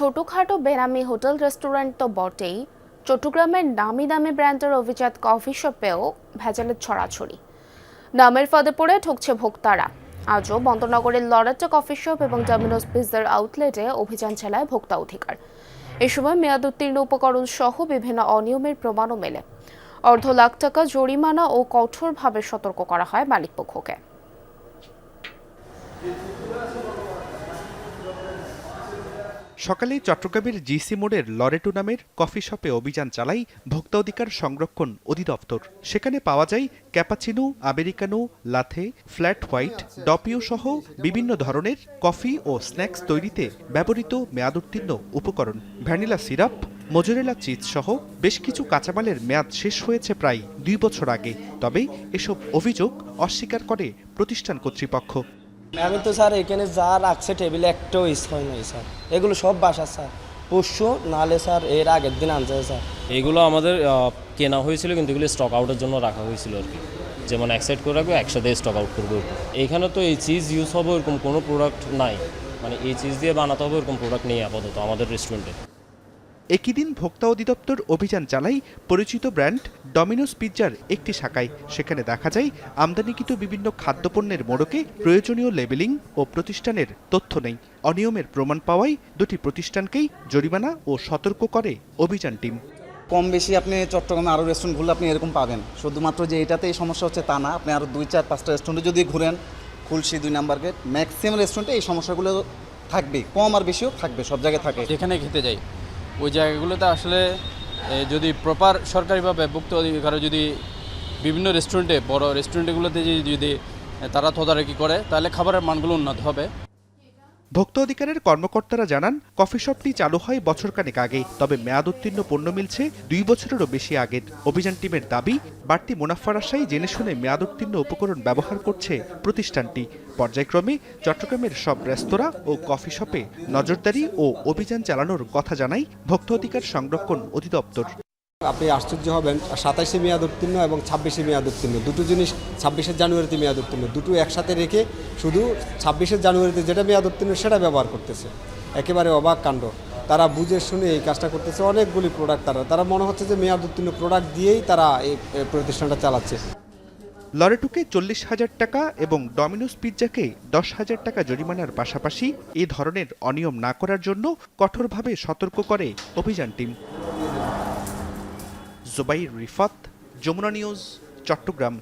ছোটখাটো বেনামি hotel restaurant তো বটেই, চট্টগ্রামের নামি দামি ব্র্যান্ডের অভিজাত কফি শপেও ভেজালের ছড়াছড়ি। নামের ফাঁদে পড়ে ঠকছে ভোক্তারা। আজও বন্দরনগরের লরেটো কফি শপ এবং ডমিনোজ পিৎজার আউটলেটে অভিযান চালায় ভোক্তা অধিকার। এ সময় মেয়াদ উত্তীর্ণ উপকরণ সহ বিভিন্ন অনিয়মের প্রমাণও মেলে। অর্ধ লাখ টাকা জরিমানা ও কঠোরভাবে সতর্ক করা হয় মালিকপক্ষকে। সকালে চট্টগ্রামের জিসি মোড়ের লরেটো নামের কফি শপে অভিযান চালায় ভোক্তা অধিকার সংরক্ষণ অধিদপ্তর। সেখানে পাওয়া যায় ক্যাপাচিনো, আমেরিকানো, লাথে, ফ্ল্যাট হোয়াইট, ডপিও সহ বিভিন্ন ধরনের কফি ও স্ন্যাক্স তৈরিতে ব্যবহৃত মেয়াদোত্তীর্ণ উপকরণ। ভ্যানিলা সিরাপ, মোজরেলা চিজ সহ বেশ কিছু কাঁচামালের মেয়াদ শেষ হয়েছে প্রায় 2 বছর আগে। তবে এসব অভিযোগ অস্বীকার করে প্রতিষ্ঠান কর্তৃপক্ষ। আমি তো স্যার এখানে যা রাখছে টেবিলে একটাও ইস হয় নাই স্যার, এগুলো সব বাসা স্যার, পরশু নালে স্যার এর আগের দিন আনছে স্যার। এগুলো আমাদের কেনা হয়েছিল, কিন্তু এগুলো স্টক আউটের জন্য রাখা হয়েছিল আর কি, যেমন একসাইড করে রাখবো একসাথে স্টক আউট করবো। এখানে তো এই চিজ ইউজ হবে এরকম কোনো প্রোডাক্ট নাই, মানে এই চিজ দিয়ে বানাতে হবে এরকম প্রোডাক্ট নেই আপাতত আমাদের রেস্টুরেন্টে। একই দিন ভোক্তা অধিদপ্তর অভিযান চালায় পরিচিত ব্র্যান্ড ডমিনোজ পিৎজার একটি শাখায়। সেখানে দেখা যায় আমদানিকৃত বিভিন্ন খাদ্যপণ্যের মোড়কে প্রয়োজনীয় লেবেলিং ও প্রতিষ্ঠানের তথ্য নেই। অনিয়মের প্রমাণ পাওয়ায় দুটি প্রতিষ্ঠানকেই জরিমানা ও সতর্ক করে অভিযান টিম। কম বেশি আপনি চট্টগ্রামে আরও রেস্টুরেন্ট ঘুরলে আপনি এরকম পাবেন। শুধুমাত্র যে এটাতেই সমস্যা হচ্ছে তা না, আপনি আরও 2-4-5টা রেস্টুরেন্টে যদি ঘুরেন, খুলশি 2 নাম্বার গেট, ম্যাক্সিমাম রেস্টুরেন্টে এই সমস্যাগুলো থাকবেই, কম আর বেশিও থাকবে, সব জায়গায় থাকে। যেখানে খেতে যাই ওই জায়গাগুলোতে আসলে যদি প্রপার সরকারিভাবে ভুক্ত অধিকারে যদি বিভিন্ন রেস্টুরেন্টে বড় রেস্টুরেন্টগুলোতে যদি তারা তদারকি করে তাহলে খাবারের মানগুলো উন্নত হবে। ভোক্তা অধিকারের কর্মকর্তারা জানান, কফি শপটি চালু হয় বছরখানেক আগে, তবে মেয়াদ উত্তীর্ণ পণ্য মিলছে 2 বছরেরও বেশি আগের। অভিযান টিমের দাবি, বাড়তি মুনাফার আশায় জেনে শুনে মেয়াদ উত্তীর্ণ উপকরণ ব্যবহার করছে প্রতিষ্ঠানটি। পর্যায়ক্রমে চট্টগ্রামের সব রেস্তোরাঁ ও কফি শপে নজরদারি ও অভিযান চালানোর কথা জানায় ভোক্তা অধিকার সংরক্ষণ অধিদপ্তর। আপনি আশ্চর্য হবেন, 27শে মেয়াদ উত্তীর্ণ এবং 26শে মেয়াদ উত্তীর্ণ দুটো জিনিস, 26শে জানুয়ারিতে মেয়াদ উত্তীর্ণ দুটো একসাথে রেখে শুধু 26শে জানুয়ারিতে যেটা মেয়াদ উত্তীর্ণ সেটা ব্যবহার করতেছে। একেবারে অবাক কাণ্ড। তারা বুঝে শুনে এই কাজটা করতেছে। অনেকগুলি প্রোডাক্ট তারা মনে হচ্ছে যে মেয়াদ উত্তীর্ণ প্রোডাক্ট দিয়েই তারা এই প্রতিষ্ঠানটা চালাচ্ছে। লরেটোকে 40,000 টাকা এবং ডমিনোজ পিৎজাকে 10,000 টাকা জরিমানার পাশাপাশি এ ধরনের অনিয়ম না করার জন্য কঠোরভাবে সতর্ক করে অভিযান টিম। জুবাইর রিফাত, যমুনা নিউজ, চট্টগ্রাম।